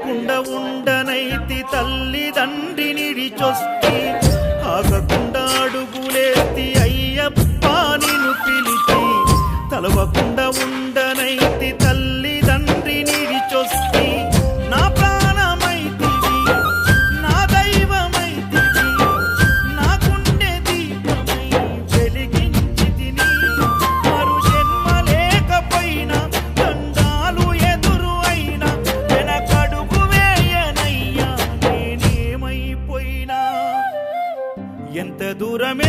చూడకుండా ఉండనైతి తల్లిదండ్రినిడిచొస్తి ఆగకుండా అడుగులేస్తి అయ్యప్ప నిన్ను పిలిచి తలవకుండా ఉండనైతి తల్లిదండ్రినిడిచొస్తి నా ప్రాణమైతివి నా దైవమైతివి నా గుండె దీపమై వెలిగించితిని మరు జన్మ లేకపోయినా దండాలు ఎదురు అయినా వెనకడుగు వేయనయ్యా నేనేమైపోయినా ఎంత దూరం